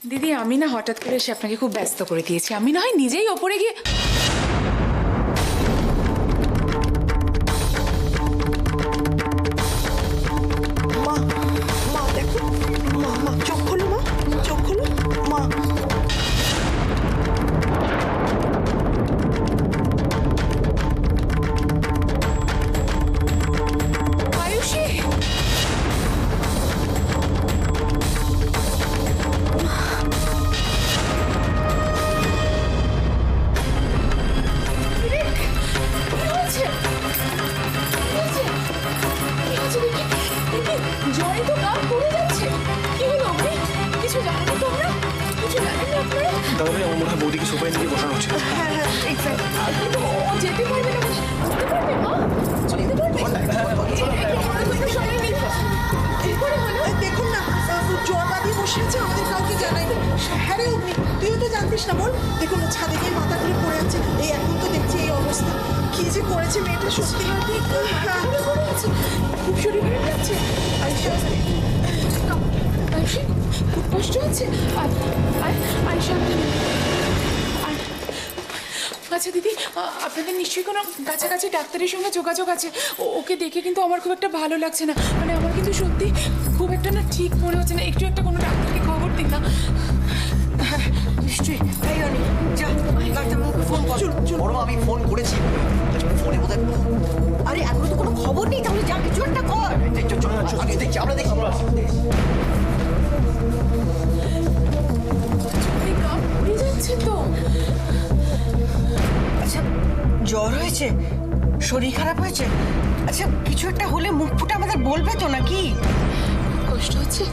দিদি আমি না হঠাৎ করে এসে আপনাকে খুব ব্যস্ত করে দিয়েছি, আমি না হয় নিজেই ওপরে গিয়ে। মা মা দেখো, মা মা চোখ খোলো, মা চোখ খোলো, মা। আয়ুষী, জয় তো গা পড়ে যাচ্ছে, কি হলো? আপনি কিছু জানেন তো? আমরা কিছু জানেন না আপনারা? দাদা ভাই, আমার মনে হয় বৌদিকে সোফায় নিয়ে বসানো উচিত। হ্যাঁ হ্যাঁ এক্স্যাক্টলি। কিন্তু ও যেতে পারবে না, যেতে পারবে মা, যেতে পারবে। দেখুন না, জ্বর বাঁধিয়ে বসে আছে, আমাদের কাউকে জানাই। হ্যাঁ রে অগ্নি, তুইও তো জানতিস না, বল। দেখুন ছাদে গিয়ে মাথা ঘুরে পড়ে আছে, এই এখন তো দেখছি এই অবস্থা। কি যে করেছে মেয়েটা, সত্যি। হ্যাঁ খুব শরীর খারাপ লাগছে। আয়ুষা, আয়ুষী খুব কষ্ট হচ্ছে। আয়ুষা, আচ্ছা দিদি, আপনাদের নিশ্চয়ই কোনো কাছাকাছি ডাক্তারের সঙ্গে যোগাযোগ আছে? ওকে দেখে কিন্তু আমার খুব একটা ভালো লাগছে না, মানে আমার কিন্তু সত্যি খুব একটা না ঠিক মনে হচ্ছে না। একটু একটা কোনো ডাক্তারকে খবর দিন না। হ্যাঁ নিশ্চয়ই। এই অনি, যা ডাক্তারবাবুকে ফোন কর। বড় আমি ফোন করেছি, ফোনে বোধহয়। আরে এখনো তো কোনো খবর নেই, তাহলে যা কিছু একটা কর। আমি দেখছি, আমরা দেখছি। গা পড়ে যাচ্ছে তো। আচ্ছা জ্বর হয়েছে, শরীর খারাপ হয়েছে, আচ্ছা কিছু একটা হলে মুখ ফুটে আমাদের বলবে তো নাকি? কষ্ট হচ্ছে,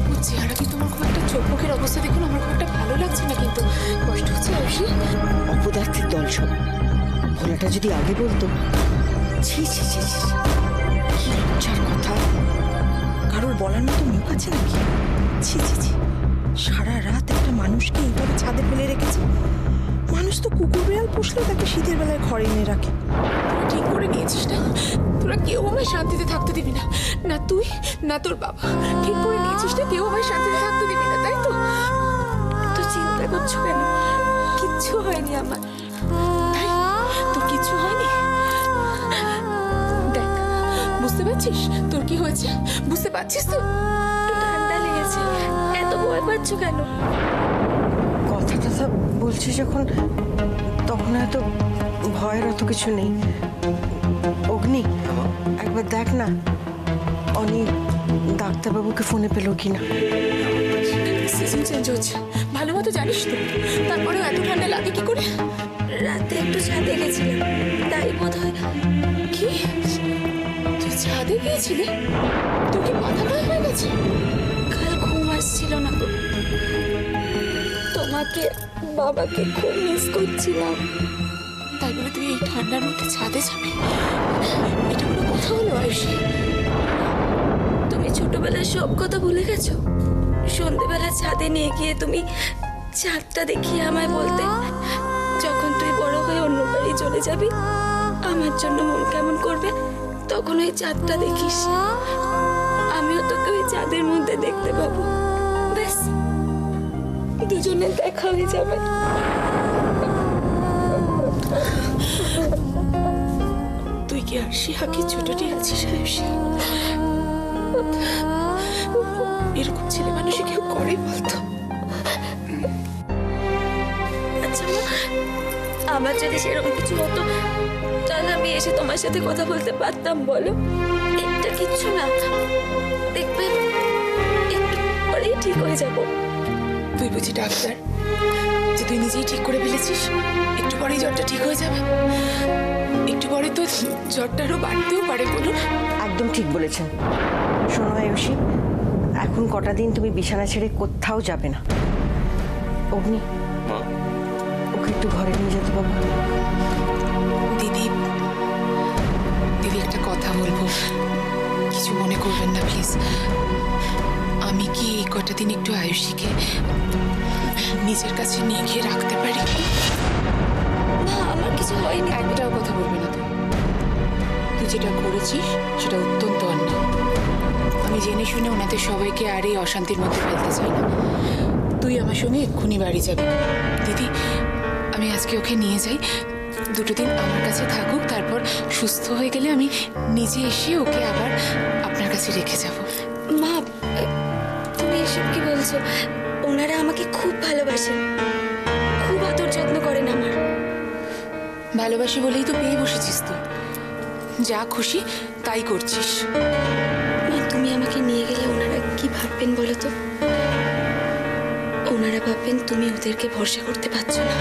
ওর চেহারা কিন্তু আমার খুব একটা, চোখ মুখের অবস্থা দেখুন, আমার খুব একটা ভালো লাগছে না, কিন্তু কষ্ট হচ্ছে। আয়ুষী, অপদার্থের দল সব। ভোলাটা যদি আগে বলতো। ছি ছি ছি ছি, কি লজ্জার কথা। কারোর বলার মতো মুখ আছে নাকি? ছি ছি ছি, সারা রাত একটা মানুষকে এইভাবে ছাদে ফেলে রেখেছে। মানুষ তো কুকুর বিড়াল পুষলেও তাকে শীতের বেলায় ঘরে এনে রাখে। তোরা ঠিক করে নিয়েছিস না? তোরা কেউ আমায় শান্তিতে থাকতে দিবি না, না তুই না তোর বাবা। ঠিক করে নিয়েছিস না, কেউ আমায় শান্তিতে থাকতে দিবি না, তাই তো? তো চিন্তা করছো কেন? কিচ্ছু হয়নি আমার। তাই তোর কিচ্ছু হয়নি? দেখ, বুঝতে পারছিস তোর কি হয়েছে? বুঝতে পারছিস তো? ঠান্ডা লেগেছে, এত ভয় পাচ্ছ কেন? কথা টথা বলছি যখন, তখন হয়তো ভয়ের অত কিছু নেই। অগ্নি, একবার দেখ না অনি ডাক্তারবাবুকে ফোনে পেল কিনা। সিজন চেঞ্জ হচ্ছে, ভালো মতো জানিস তো, তারপরেও এত ঠান্ডা লাগে কি করে? রাতে একটু ছাদে গেছিলাম, তাই বোধ হয়। কি, তুই ছাদে গিয়েছিলি? তোর কি মাথা খারাপ হয়ে গেছে? কাল ঘুম আসছিল না গো, তোমাকে বাবাকে খুব মিস করছিলাম। তাই বলে তুই এই ঠান্ডার মধ্যে ছাদে যাবি? এটা কোনো কথা হলো আয়ুষী? তুমি ছোটবেলার সব কথা ভুলে গেছো? সন্ধেবেলা ছাদে নিয়ে গিয়ে তুমি চাঁদটা দেখিয়ে আমায় বলতে, যখন তুই বড় হয়ে অন্য বাড়ি চলে যাবি, আমার জন্য মন কেমন করবে, তখন ওই চাঁদটা দেখিস। আমিও তোকে ওই চাঁদের মধ্যে দেখতে পাবো, ব্যাস দুজনের দেখা হয়ে যাবে। তুই কি আর শিহাকে ছোটটি আছিস আয়ুষী? এরকম ছেলে মানুষে কেউ করে বলতো? আচ্ছা মা, আমার যদি সেরকম কিছু হতো, তাহলে আমি এসে তোমার সাথে কথা বলতে পারতাম, বলো? এটা কিচ্ছু না, দেখবে একটু পরেই ঠিক হয়ে যাবো। তুই বুঝি ডাক্তার যে তুই নিজেই ঠিক করে ফেলেছিস একটু পরেই জ্বরটা ঠিক হয়ে যাবে? একটু পরে তো জ্বরটা আরো বাড়তেও পারে, বলুন। একদম ঠিক বলেছেন। শোনো আয়ুষী, এখন কটা দিন তুমি বিছানা ছেড়ে কোথাও যাবে না। অগ্নি, ওকে একটু ঘরে নিয়ে যেতে পারবো? দিদি, দিদি একটা কথা বলবো, কিছু মনে করবেন না প্লিজ। আমি কি এই কটা দিন একটু আয়ুষীকে নিজের কাছে নিয়ে গিয়ে রাখতে পারি? না, আমার কিছু হয়নি। একটাও কথা বলবি না তুই যেটা করেছিস সেটা অত্যন্ত অন্যায়। আমি জেনে শুনে ওনাদের সবাইকে আর এই অশান্তির মধ্যে ফেলতে চাই না। আমার সঙ্গে এক্ষুনি বাড়ি যাবে। দিদি, আমি আজকে ওকে নিয়ে যাই, 2 দিন আমার কাছে থাকুক, তারপর সুস্থ হয়ে গেলে আমি নিজে এসে ওকে আবার আপনার কাছে রেখে যাব। মা, তুমি এসব কি বলছো? ওনারা আমাকে খুব ভালোবাসেন, খুব আদর যত্ন করেন আমার। ভালোবাসি বলেই তো পেয়ে বসেছিস তুই, যা খুশি তাই করছিস। মা, তুমি আমাকে নিয়ে গেলে ওনারা কি ভাববেন বলো তো? ওনারা ভাববেন তুমি ওদেরকে ভরসা করতে পারছো না।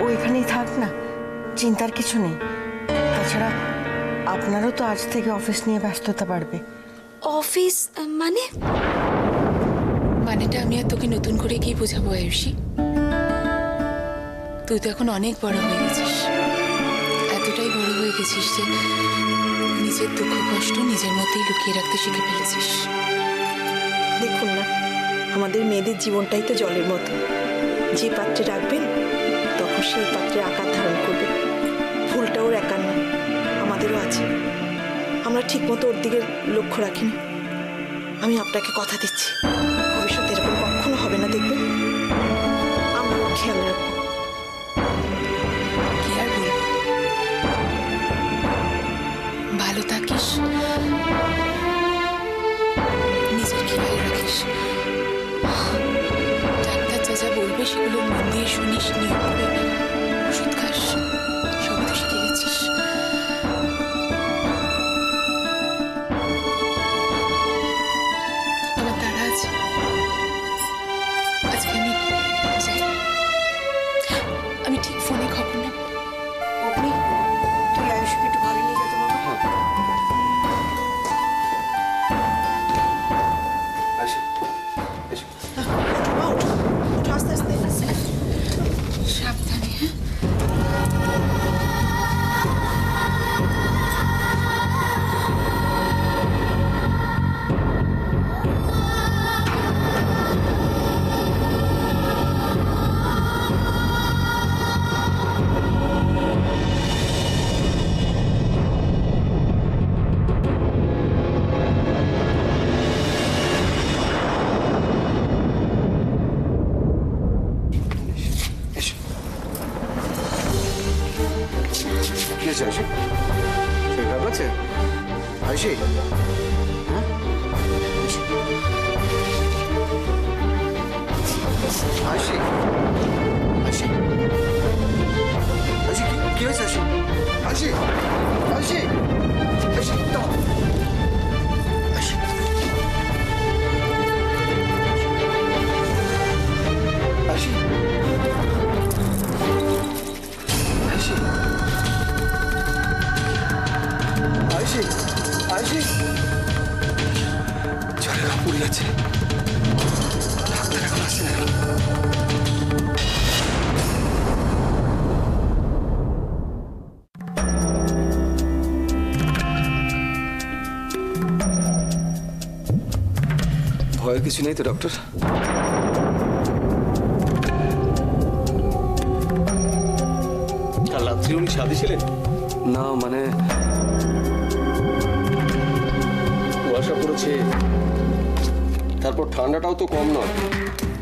ও এখানেই থাক না, চিন্তার কিছু নেই। তাছাড়া আপনারও তো আজ থেকে অফিস নিয়ে ব্যস্ততা বাড়বে। অফিস মানে? মানেটা আমি আর তোকে নতুন করে কি বোঝাবো আয়ুষী? তুই তো এখন অনেক বড় হয়ে গেছিস, এতটাই বড় হয়ে গেছিস যে নিজের দুঃখ কষ্ট নিজের মধ্যেই লুকিয়ে রাখতে শিখে ফেলেছিস। দেখুন না, আমাদের মেয়েদের জীবনটাই তো জলের মতো, যে পাত্রে রাখবেন তখন সেই পাত্রে আকার ধারণ করবে। ভুলটা ওর একার না, আমাদেরও আছে। আমরা ঠিকমতো ওর দিকে লক্ষ্য রাখিনি। আমি আপনাকে কথা দিচ্ছি, ভবিষ্যতে এরকম কখনো হবে না, দেখবেন। আমরা ওর খেয়াল রাখবো। কি আর বলবো, ভালো থাকিস, নিজের খেয়াল রাখিস, ডাক্তার যা যা বলবে সেগুলো মন দিয়ে শুনিস, নিয়ম করে ওষুধ খাস, সব তো শিখে গেছিস। আমার তাড়া আছে, আজকে আমি যাই, আমি ঠিক ফোনে খবর নেব। আপনি তুই আয়ুষকে একটু ভালো নিয়ে যেতে বাবা। আসি, এসো। মা, ওঠো, ওঠো, আস্তে আস্তে। সাবধানে, হ্যাঁ? এসো। কি হয়েছে আয়ুষী? শরীর খারাপ আছে? আয়ুষী, হ্যাঁ? এসো। আয়ুষী, আয়ুষী, আয়ুষী, কি হয়েছে আয়ুষী? আয়ুষী, আয়ুষী, আয়ুষী, দাও। আয়ুষী, আয়ুষী, আয়ুষী, আয়ুষী, ঝড়ে পুড়ে যাচ্ছে, ডাক্তার এখন আসছে না। ভয়ের কিছু নেই তো ডক্টর? কাল রাত্রি উনি ছাদে ছিলেন? না মানে কুয়াশা পড়েছে, তারপর ঠান্ডাটাও তো কম নয়।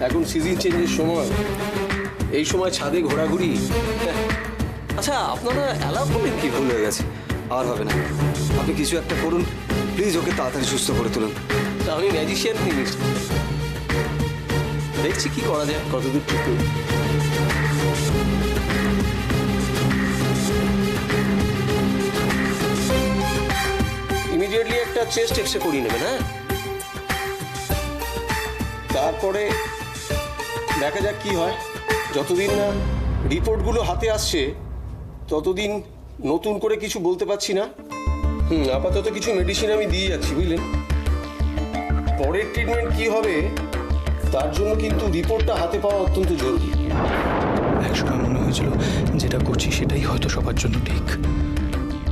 এখন সিজন চেঞ্জের সময়, এই সময় ছাদে ঘোরাঘুরি। আচ্ছা, আপনারা অ্যালাউ করলেন কি? ভুল হয়ে গেছে, আর হবে না। আপনি কিছু একটা করুন প্লিজ, ওকে তাড়াতাড়ি সুস্থ করে তুলুন। তা আমি ম্যাজিশিয়ান নিয়ে নিশ্চয়, দেখছি কি করা যায়, কতদূর ঠিক করি। ইমিডিয়েটলি একটা চেস্ট এক্সরে করিয়ে নেবেন, হ্যাঁ? তারপরে দেখা যাক কি হয়। যতদিন না রিপোর্টগুলো হাতে আসছে ততদিন নতুন করে কিছু বলতে পারছি না। আপাতত কিছু মেডিসিন আমি দিয়ে যাচ্ছি, বুঝলেন? পরের ট্রিটমেন্ট কি হবে তার জন্য কিন্তু রিপোর্টটা হাতে পাওয়া অত্যন্ত জরুরি। একসময় মনে হয়েছিল যেটা করছি সেটাই হয়তো সবার জন্য ঠিক,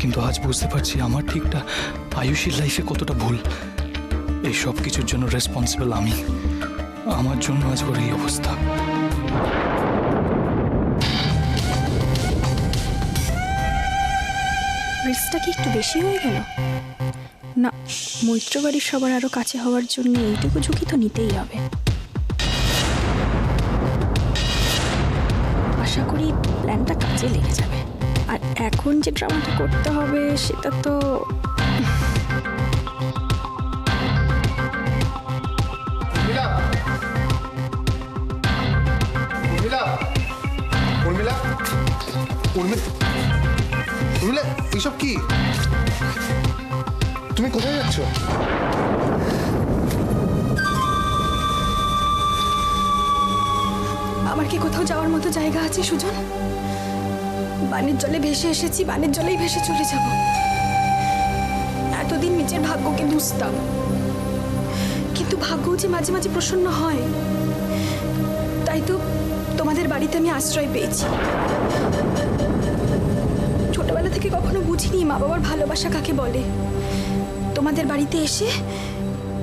কিন্তু আজ বুঝতে পারছি আমার ঠিকটা আয়ুষীর লাইফে কতটা ভুল। এই সব কিছুর জন্য রেসপন্সিবল আমি। আমার জন্য আজ ওর এই অবস্থা। রিস্কটা কি একটু বেশি হয়ে গেল? না, মৈত্র বাড়ির সবার আরো কাছে হওয়ার জন্য এইটুকু ঝুঁকি তো নিতেই হবে। করি প্ল্যানটা কাজে লেগে যাবে। আর এখন যে ড্রামাটা করতে হবে সেটা তো উর্মিলা উর্মিলা উর্মিলা উর্মিলা এইসব কি? তুমি কোথায় যাচ্ছ? আমার কি কোথাও যাওয়ার মতো জায়গা আছে সুজন? বানের জলে ভেসে এসেছি, বানের জলেই ভেসে চলে যাব। এতদিন নিজের ভাগ্যকে দুষতাম, কিন্তু ভাগ্য যে মাঝে মাঝে প্রসন্ন হয়। তাই তো তোমাদের বাড়িতে আমি আশ্রয় পেয়েছি। ছোটবেলা থেকে কখনো বুঝিনি মা বাবার ভালোবাসা কাকে বলে। তোমাদের বাড়িতে এসে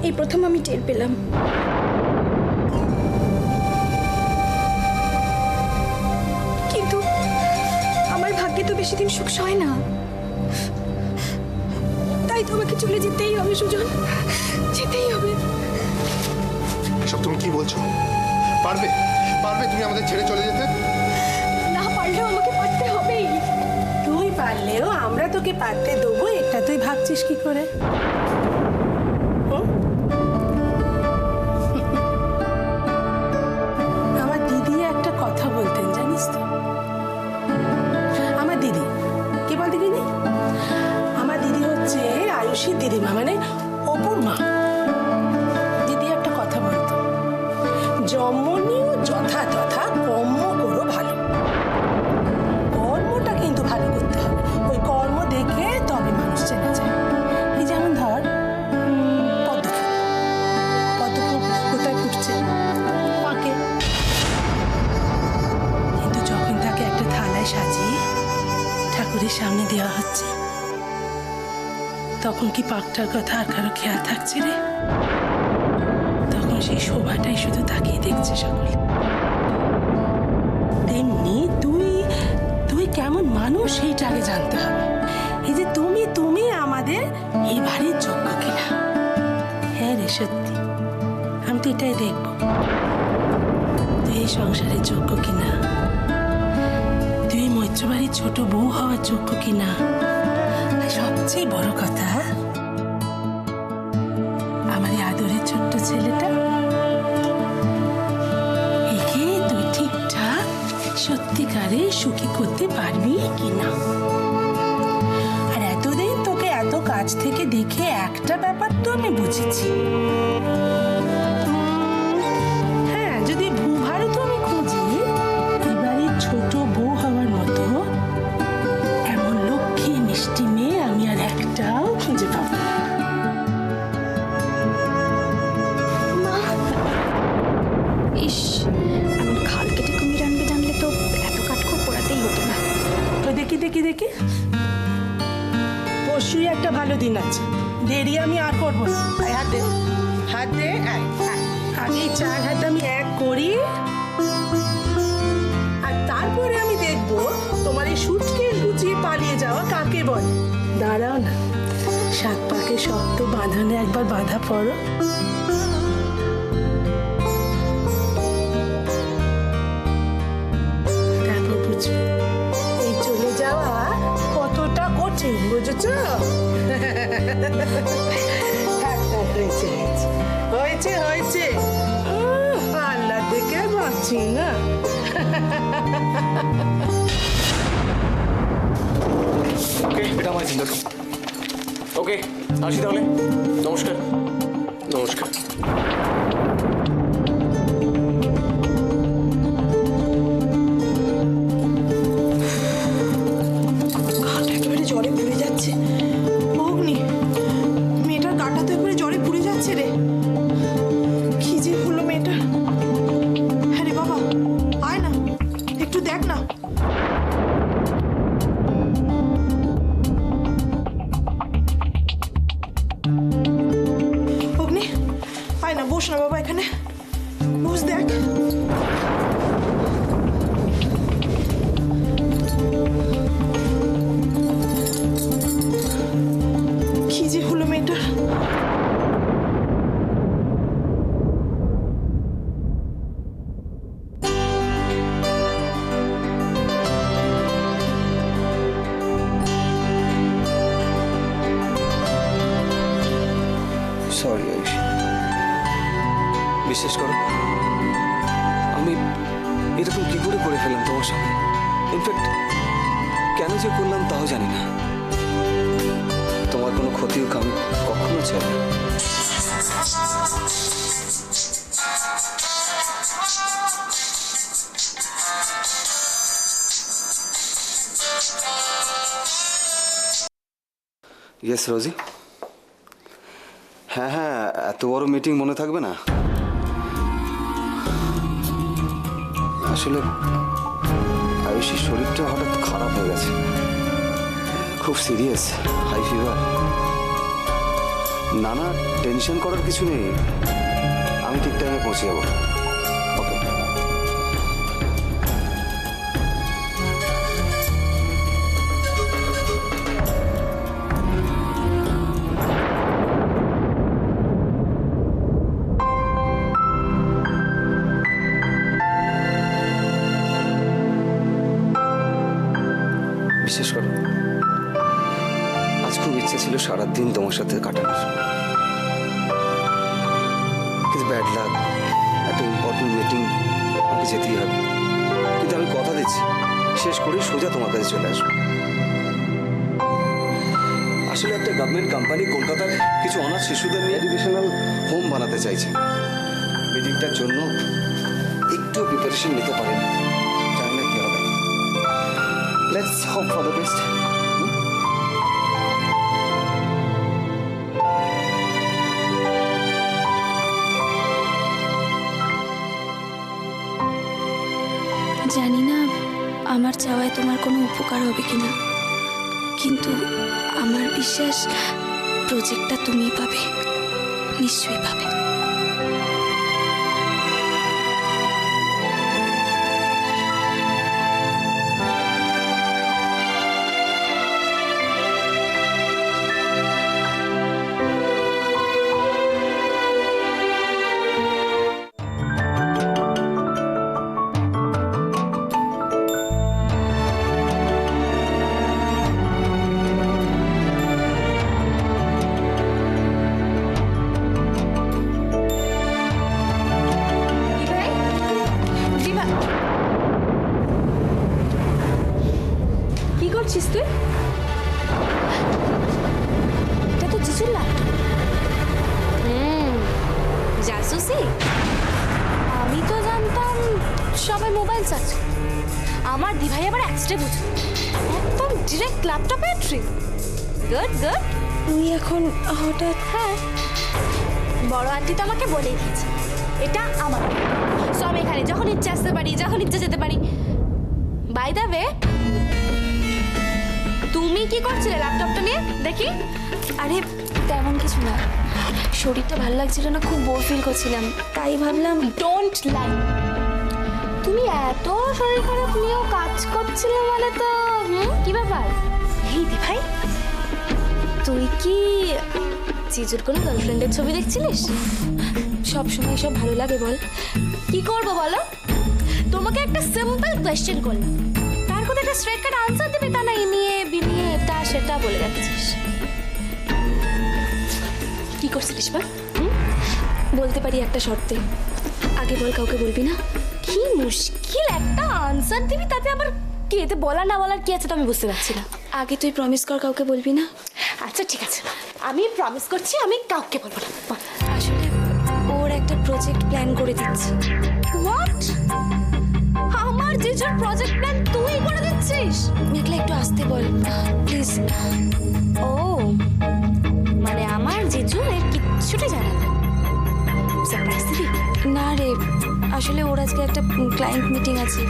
এই প্রথম আমি টের পেলাম। কিন্তু আমার ভাগ্যে তো বেশি দিন সুখ সয় না। তাই তোমাকে চলে যেতেই হবে সুজন, যেতেই হবে। এসব তুমি কি বলছো? পারবে পারবে তুমি আমাদের ছেড়ে চলে যেতে? না পারলেও আমাকে পারতে হবেই। তুই পারলেও আমরা তোকে পারতে দেবো, এটা তুই ভাবছিস কি করে? আমার দিদি একটা কথা বলতেন, জানিস তো? আমার দিদি কে বল দিদি? আমার দিদি হচ্ছে আয়ুষীর দিদিমা, মানে অপুর মা। দিদি একটা কথা বলতো, জন্মনিও যথা তথা কর্ম করো ভালো। কর্মটা কিন্তু ভালো করতে হবে, ওই কর্ম দেখে তবে মানুষ চেনা যায়। এই যেমন ধর পদ্মফুল, পদ্মফুল কোথায় ফুটছে? পাকে। কিন্তু যখন তাকে একটা থালায় সাজিয়ে ঠাকুরের সামনে দেওয়া হচ্ছে, তখন কি পাকটার কথা আর কারো খেয়াল থাকছে রে? তখন সেই শোভাটাই শুধু তাকিয়ে দেখছে সকলে। তেমনি তুই কেমন মানুষ সেইটা আগে জানতে হবে। এই যে তুমি আমাদের এই বাড়ির যোগ্য কিনা। হ্যাঁ রে, সত্যি আমি তো এটাই দেখবো, তুই এই সংসারের যোগ্য কিনা, তুই এই মৈত্র বাড়ির ছোট বউ হওয়ার যোগ্য কিনা। আর সবচেয়ে বড় কথা, আমার এই আদরের ছোট্ট ছেলেটা, একে তুই ঠিকঠাক সত্যিকারে সুখী করতে পারবি কিনা। আর এতদিন তোকে এত কাছ থেকে দেখে একটা ব্যাপার তো আমি বুঝেছি। হ্যাঁ, যদি ভূভারত আমি খুঁজি, এবারে ছোট বউ হওয়ার মতো এমন লক্ষ্মী মিষ্টি মেয়ে আমি আর একটাও খুঁজে পাবো না। ইস, এমন খাল কেটে কুমির আনবে জানলে তো এত কাঠখড় পোড়াতেই হতো না। তো দেখি পরশুই একটা ভালো দিন আছে, দেরি আমি আর করবো না। আয়, হাত দে, হাত দে। আয়, আয়। আগে এই 4 হাত আমি এক করি, আর তারপরে আমি দেখবো তোমার এই সুটকেস গুছিয়ে পালিয়ে যাওয়া কাকে বলে। দাঁড়াও না, 7 পাকে শক্ত বাঁধনে একবার বাঁধা পড়ো। তারপর বুঝবে এই চলে যাওয়া কতটা কঠিন, বুঝেছো? হয়েছে হয়েছে, আল্লাহ দেখে বাঁচি না। ওকে, এটা আমার চিন্তা। ওকে, আসি তাহলে। নমস্কার। নমস্কার। গাটা একেবারে জ্বরে পুড়ে যাচ্ছে। অগ্নি, মেয়েটার গাটা তো একেবারে জ্বরে পুড়ে যাচ্ছে রে। কি যে হলো মেয়েটার? হ্যাঁ রে বাবা, আয় না, একটু দেখ না। অগ্নি, আয় না, বস না বাবা, তোমার সঙ্গে। ইনফ্যাক্ট কেন যে করলাম তাও জানি না। তোমার কোনো ক্ষতি হোক আমি কখনো চাই না। ইয়েস রোজি। হ্যাঁ হ্যাঁ, এত বড় মিটিং মনে থাকবে না? আসলে আয়ুষীর শরীরটা হঠাৎ খারাপ হয়ে গেছে, খুব সিরিয়াস, হাই ফিভার। না না, টেনশন করার কিছু নেই, আমি ঠিক টাইমে পৌঁছে যাবো। ওকে। বিশেষ করে আজ খুব ইচ্ছে ছিল সারাদিন তোমার সাথে কাটানোর, কিন্তু ব্যাড লাক, একটা ইম্পর্টেন্ট মিটিং আমাকে যেতেই হবে। কিন্তু আমি কথা দিচ্ছি শেষ করেই সোজা তোমার কাছে চলে আসবো। আসলে একটা গভর্নমেন্ট কোম্পানি কলকাতার কিছু অনাথ শিশুদের নিয়ে এডুকেশনাল হোম বানাতে চাইছে। মিটিংটার জন্য একটু প্রিপারেশন নিতে পারেন, জানি না কি হবে। Let's hope for the best. জানি না আমার চাওয়ায় তোমার কোনো উপকার হবে কিনা, কিন্তু আমার বিশ্বাস প্রজেক্টটা তুমিই পাবে, নিশ্চয়ই পাবে। কি করছিস তুই? এটা তো জিজুর ল্যাপটপ। জাসুসি? আমি তো জানতাম সবাই মোবাইল চাচ্ছে, আমার দিভাই আবার এক্সট্রা বুঝো, একদম direct laptop entry. Good good. তুই এখন হঠাৎ? হ্যাঁ, বড় আন্টি তো আমাকে বলেই দিয়েছে এটা আমার, সব এখানে যখন ইচ্ছা আসতে পারি, যখন ইচ্ছা যেতে পারি। বাই দ্য ওয়ে, তুমি কি করছিলে ল্যাপটপটা নিয়ে দেখি? আরে তেমন কিছু না, শরীরটা ভালো লাগছিল না, খুব বোর ফিল করছিলাম, তাই ভাবলাম। ডোন্ট লাই, তুমি এত শরীর খারাপ নিয়েও কাজ করছিলে মানে তো কি ব্যাপার? এই দি ভাই, তুই কি জিজুর কোনো গার্লফ্রেন্ডের ছবি দেখছিলিস? সব সময় সব ভালো লাগে বল? কি করবো বলো? তোমাকে একটা সিম্পল কোয়েশ্চেন করলাম, তার কথা একটা স্ট্রেট কাট আনসার দিবি, তা না নিয়ে বিনিয়ে এটা সেটা বলে রাখছিস। কি করছিলিস বল? বলতে পারি একটা শর্তে, আগে বল, কাউকে বলবি না। কি মুশকিল একটা আনসার দিবি, তাতে আবার কি, এতে বলা না বলার কি আছে তো আমি বুঝতে পারছি না। আগে তুই প্রমিস কর কাউকে বলবি না। আচ্ছা ঠিক আছে, আমি প্রমিস করছি আমি কাউকে বলবো না। আসলে ওর একটা প্রজেক্ট প্ল্যান করে দিচ্ছি। হোয়াট? আমার জিজুর প্রজেক্ট প্ল্যান তুই করে দিচ্ছিস? মেঘলা একটু আসতে বল প্লিজ। ও মানে আমার জিজু এর কিচ্ছুটা জানে না? সারপ্রাইজ দিবি? না রে, আসলে ওর আজকে একটা ক্লায়েন্ট মিটিং আছে,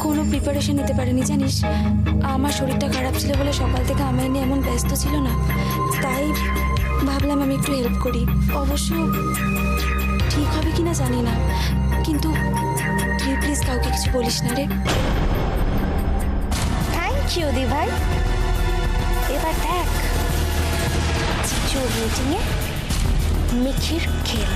কোনো প্রিপারেশন নিতে পারেনি জানিস। আমার শরীরটা খারাপ ছিল বলে সকাল থেকে আমায় নিয়ে এমন ব্যস্ত ছিল না, তাই ভাবলাম আমি একটু হেল্প করি। অবশ্য ঠিক হবে কিনা জানি না, কিন্তু তুই প্লিজ কাউকে কিছু বলিস না রে। থ্যাংক ইউ দি ভাই। এবার দেখ জিজুর মিটিংয়ে মিখির খেল।